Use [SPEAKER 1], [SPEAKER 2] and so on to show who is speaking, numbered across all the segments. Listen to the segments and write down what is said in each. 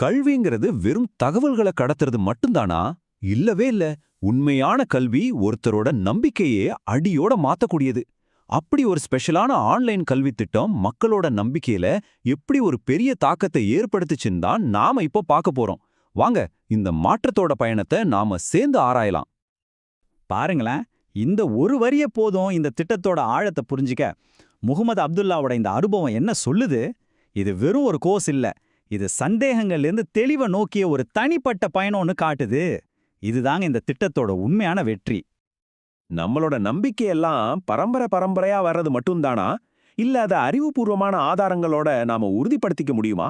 [SPEAKER 1] கல்விங்கிறது வெறும் தகவல்களை கடத்துறது மட்டும்தானா? இல்லவே இல்ல. உண்மையான கல்வி ஒருத்தரோட நம்பிக்கையே அடியோட மாத்தக்கூடியது. அப்படி ஒரு ஸ்பெஷலான ஆன்லைன் கல்வி திட்டம் மக்களோட நம்பிக்கையில எப்படி ஒரு பெரிய தாக்கத்தை ஏற்படுத்துச்சுன்னு தான் நாம இப்போ பார்க்க போறோம். வாங்க, இந்த மாற்றத்தோட பயணத்தை நாம சேர்ந்து ஆராயலாம்.
[SPEAKER 2] பாருங்களேன், இந்த ஒரு வரிய போதும் இந்த திட்டத்தோட ஆழத்தை புரிஞ்சிக்க. முகமது அப்துல்லாவோட இந்த அனுபவம் என்ன சொல்லுது? இது வெறும் ஒரு கோர்ஸ் இல்ல, இது சந்தேகங்கள்லேருந்து தெளிவை நோக்கிய ஒரு தனிப்பட்ட பயணம்னு காட்டுது. இதுதாங்க இந்த திட்டத்தோட உண்மையான வெற்றி.
[SPEAKER 1] நம்மளோட நம்பிக்கையெல்லாம் பரம்பரை பரம்பரையா வர்றது மட்டும்தானா? இல்ல அதை அறிவுபூர்வமான ஆதாரங்களோட நாம உறுதிப்படுத்திக்க முடியுமா?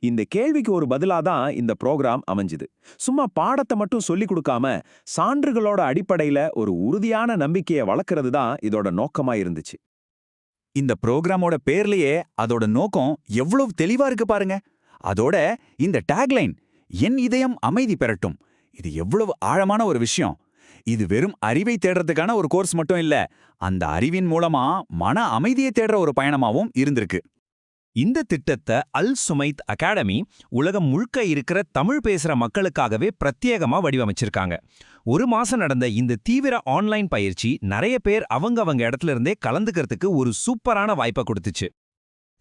[SPEAKER 1] இந்த கேள்விக்கு ஒரு பதிலாதான் இந்த ப்ரோக்ராம் அமைஞ்சுது. சும்மா பாடத்தை மட்டும் சொல்லி கொடுக்காம சான்றுகளோட அடிப்படையில ஒரு உறுதியான நம்பிக்கையை வளர்க்கறது தான் இதோட நோக்கமா இருந்துச்சு.
[SPEAKER 2] இந்த ப்ரோக்ராமோட பேர்லயே அதோட நோக்கம் எவ்வளவு தெளிவா இருக்கு பாருங்க. அதோட இந்த டேக்லைன், என் இதயம் அமைதி பெறட்டும், இது எவ்வளவு ஆழமான ஒரு விஷயம். இது வெறும் அறிவை தேடுறதுக்கான ஒரு கோர்ஸ் மட்டும் இல்ல, அந்த அறிவின் மூலமா மன அமைதியை தேடுற ஒரு பயணமாவும் இருந்திருக்கு.
[SPEAKER 3] இந்த திட்டத்தை அல் சுமைத் அகாடமி உலகம் முழுக்க இருக்கிற தமிழ் பேசுற மக்களுக்காகவே பிரத்யேகமா வடிவமைச்சிருக்காங்க. ஒரு மாசம் நடந்த இந்த தீவிர ஆன்லைன் பயிற்சி நிறைய பேர் அவங்க இடத்துல இருந்தே கலந்துக்கிறதுக்கு ஒரு சூப்பரான வாய்ப்பை கொடுத்துச்சு.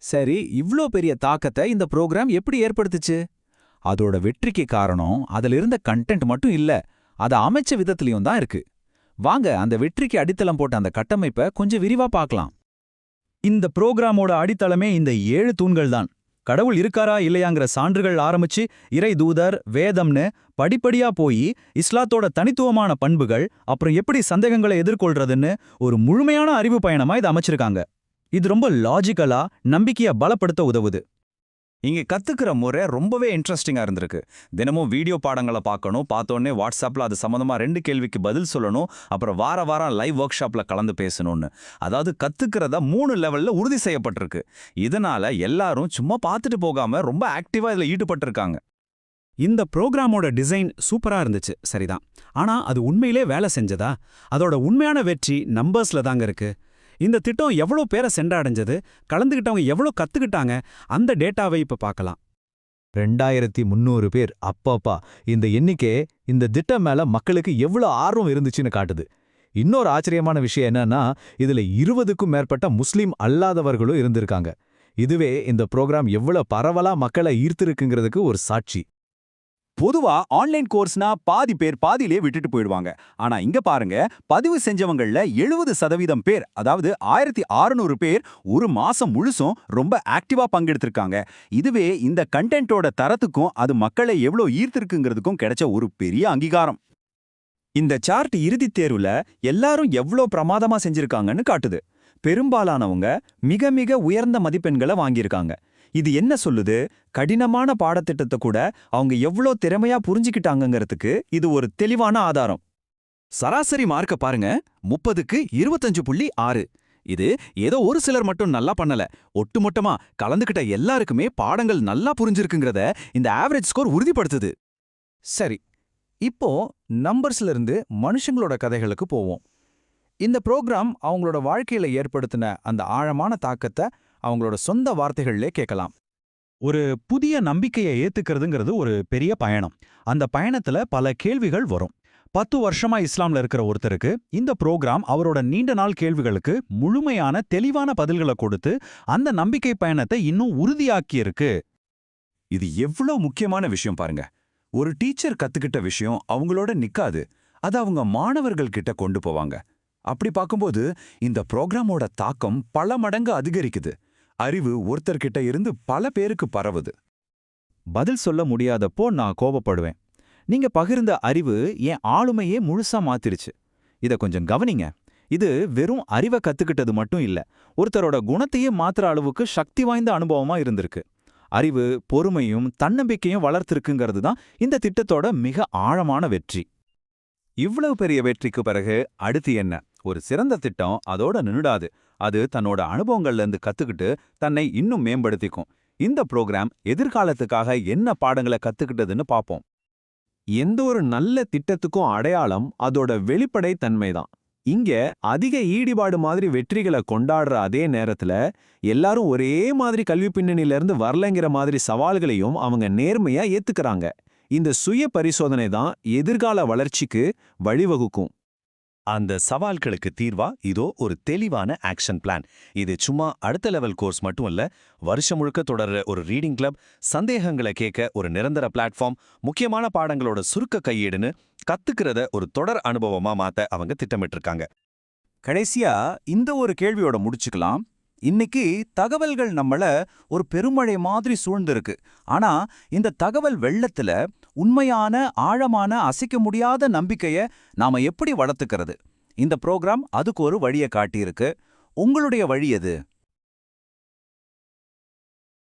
[SPEAKER 2] சரி, இவ்ளோ பெரிய தாக்கத்தை இந்த ப்ரோக்ராம் எப்படி ஏற்படுத்துச்சு? அதோட வெற்றிக்கு காரணம் அதுல இருந்த கண்டென்ட் மட்டும் இல்ல, அதை அமைச்ச விதத்திலையும் தான் இருக்கு. வாங்க, அந்த வெற்றிக்கு அடித்தளம் போட்ட அந்த கட்டமைப்பை கொஞ்சம் விரிவா பார்க்கலாம். இந்த புரோகிராமோட அடித்தளமே இந்த 7 தூண்கள் தான். கடவுள் இருக்காரா இல்லையாங்கிற சான்றுகள் ஆரம்பிச்சு இறை தூதர், வேதம்னு படிப்படியா போய் இஸ்லாத்தோட தனித்துவமான பண்புகள், அப்புறம் எப்படி சந்தேகங்களை எதிர்கொள்றதுன்னு ஒரு முழுமையான அறிவு பயணமா இதை அமைச்சிருக்காங்க. இது ரொம்ப லாஜிக்கலா நம்பிக்கையை பலப்படுத்த உதவுது.
[SPEAKER 3] இங்க கத்துக்கிற முறை ரொம்பவே இன்ட்ரெஸ்டிங்கா இருந்திருக்கு. தினமும் வீடியோ பாடங்களை பார்க்கணும், பார்த்தோன்னே வாட்ஸ்அப்ல அது சம்மந்தமா 2 கேள்விக்கு பதில் சொல்லணும், அப்புறம் வாரம் லைவ் ஒர்க் ஷாப்ல கலந்து பேசணும்னு. அதாவது கத்துக்கிறத 3 லெவல்ல உறுதி செய்யப்பட்டிருக்கு. இதனால எல்லாரும் சும்மா பார்த்துட்டு போகாம ரொம்ப ஆக்டிவா இதுல ஈடுபட்டிருக்காங்க.
[SPEAKER 2] இந்த ப்ரோக்ராமோட டிசைன் சூப்பரா இருந்துச்சு, சரிதான். ஆனா அது உண்மையிலே வேலை செஞ்சதா? அதோட உண்மையான வெற்றி நம்பர்ஸ்ல தாங்க இருக்கு. இந்த திட்டம் எவ்வளோ பேரை சென்றடைஞ்சது, கலந்துகிட்டவங்க எவ்வளோ கத்துக்கிட்டாங்க, அந்த டேட்டாவை இப்ப பார்க்கலாம்.
[SPEAKER 4] 2300 பேர். அப்பப்பா, இந்த எண்ணிக்கை இந்த திட்டம் மேல மக்களுக்கு எவ்வளோ ஆர்வம் இருந்துச்சுன்னு காட்டுது. இன்னொரு ஆச்சரியமான விஷயம் என்னன்னா, இதுல 20க்கும் மேற்பட்ட முஸ்லீம் அல்லாதவர்களும் இருந்திருக்காங்க. இதுவே இந்த ப்ரோக்ராம் எவ்வளவு பரவலா மக்களை ஈர்த்திருக்குங்கிறதுக்கு ஒரு சாட்சி.
[SPEAKER 2] பொதுவா ஆன்லைன் கோர்ஸ்னா பாதி பேர் பாதியிலே விட்டுட்டு போயிடுவாங்க. ஆனா இங்க பாருங்க, பதிவு செஞ்சவங்கள்ல 70% பேர், அதாவது 1600 பேர் ஒரு மாசம் முழுசும் ரொம்ப ஆக்டிவா பங்கெடுத்திருக்காங்க. இதுவே இந்த கண்டென்ட்டோட தரத்துக்கும் அது மக்களை எவ்வளோ ஈர்த்திருக்குங்கிறதுக்கும் கிடைச்ச ஒரு பெரிய அங்கீகாரம். இந்த சார்ட் இறுதித் தேர்வுல எல்லாரும் எவ்வளோ பிரமாதமா செஞ்சிருக்காங்கன்னு காட்டுது. பெரும்பாலானவங்க மிக மிக உயர்ந்த மதிப்பெண்களை வாங்கியிருக்காங்க. இது என்ன சொல்லுது? கடினமான பாடத்திட்டத்தை கூட அவங்க எவ்வளோ திறமையா புரிஞ்சுக்கிட்டாங்கங்கிறதுக்கு இது ஒரு தெளிவான ஆதாரம். சராசரி மார்க்க பாருங்க, 30க்கு 25.6. இது ஏதோ ஒரு சிலர் மட்டும் நல்லா பண்ணல, ஒட்டுமொத்தமா கலந்துக்கிட்ட எல்லாருக்குமே பாடங்கள் நல்லா புரிஞ்சிருக்குங்கிறத இந்த ஆவரேஜ் ஸ்கோர் உறுதிப்படுத்துது. சரி, இப்போ நம்பர்ஸ்ல இருந்து மனுஷங்களோட கதைகளுக்கு போவோம். இந்த ப்ரோக்ராம் அவங்களோட வாழ்க்கையில ஏற்படுத்தின அந்த ஆழமான தாக்கத்தை அவங்களோட சொந்த வார்த்தைகள்லே கேட்கலாம். ஒரு புதிய நம்பிக்கையை ஏத்துக்கிறதுங்கிறது ஒரு பெரிய பயணம். அந்த பயணத்துல பல கேள்விகள் வரும். 10 வருஷமா இஸ்லாம்ல இருக்கிற ஒருத்தருக்கு இந்த ப்ரோக்ராம் அவரோட நீண்ட நாள் கேள்விகளுக்கு முழுமையான தெளிவான பதில்களை கொடுத்து அந்த நம்பிக்கை பயணத்தை இன்னும் உறுதியாக்கியிருக்கு.
[SPEAKER 1] இது எவ்வளவு முக்கியமான விஷயம் பாருங்க. ஒரு டீச்சர் கத்துக்கிட்ட விஷயம் அவங்களோட நிக்காது, அது அவங்க மாணவர்கள் கிட்ட கொண்டு போவாங்க. அப்படி பார்க்கும்போது இந்த ப்ரோக்ராமோட தாக்கம் பல மடங்கு அதிகரிக்குது. அறிவு ஒருத்தர்கிட்ட இருந்து பல பேருக்கு பரவுது.
[SPEAKER 2] பதில் சொல்ல முடியாதப்போ நான் கோபப்படுவேன். நீங்க பகிர்ந்த அறிவு என் ஆளுமையே முழுசா மாத்திருச்சு. இத கொஞ்சம் கவனிங்க. இது வெறும் அறிவை கத்துக்கிட்டது மட்டும் இல்ல, ஒருத்தரோட குணத்தையே மாத்துற அளவுக்கு சக்தி வாய்ந்த அனுபவமா இருந்திருக்கு. அறிவு, பொறுமையும் தன்னம்பிக்கையும் வளர்த்திருக்குங்கிறது தான் இந்த திட்டத்தோட மிக ஆழமான வெற்றி.
[SPEAKER 1] இவ்வளவு பெரிய வெற்றிக்கு பிறகு அடுத்து என்ன? ஒரு சிறந்த திட்டம் அதோட நின்னுடாது. அது தன்னோட அனுபவங்கள்ல இருந்து கத்துக்கிட்டு தன்னை இன்னும் மேம்படுத்திக்கும். இந்த ப்ரோக்ராம் எதிர்காலத்துக்காக என்ன பாடங்களை கத்துக்கிட்டதுன்னு பார்ப்போம். எந்த ஒரு நல்ல திட்டத்துக்கும் அடையாளம் அதோட வெளிப்படை தன்மைதான்.
[SPEAKER 5] இங்க அதிக ஈடுபாடு மாதிரி வெற்றிகளை கொண்டாடுற அதே நேரத்துல எல்லாரும் ஒரே மாதிரி கல்வி பின்னணியில இருந்து வரலைங்கிற மாதிரி சவால்களையும் அவங்க நேர்மையா ஏத்துக்கறாங்க. இந்த சுய பரிசோதனை தான் எதிர்கால வளர்ச்சிக்கு வழிவகுக்கும்.
[SPEAKER 6] அந்த சவால்களுக்கு தீர்வா இதோ ஒரு தெளிவான ஆக்ஷன் பிளான். இது சும்மா அடுத்த லெவல் கோர்ஸ் மட்டும் இல்ல, வருஷம் முழுக்க தொடர்ற ஒரு ரீடிங் கிளப், சந்தேகங்களை கேட்க ஒரு நிரந்தர பிளாட்ஃபார்ம், முக்கியமான பாடங்களோட சுருக்க கையேடுன்னு கத்துக்கிறத ஒரு தொடர் அனுபவமா மாத்த அவங்க திட்டமிட்டிருக்காங்க.
[SPEAKER 2] கடைசியா இந்த ஒரு கேள்வியோட முடிச்சுக்கலாம். இன்னைக்கு தகவல்கள் நம்மள ஒரு பெருமழை மாதிரி சூழ்ந்திருக்கு. ஆனா இந்த தகவல் வெள்ளத்துல உண்மையான ஆழமான அசைக்க முடியாத நம்பிக்கைய நாம எப்படி வளர்த்துக்கிறது? இந்த புரோகிராம் அதுக்கு ஒரு வழியை காட்டியிருக்கு. உங்களுடைய வழி எது?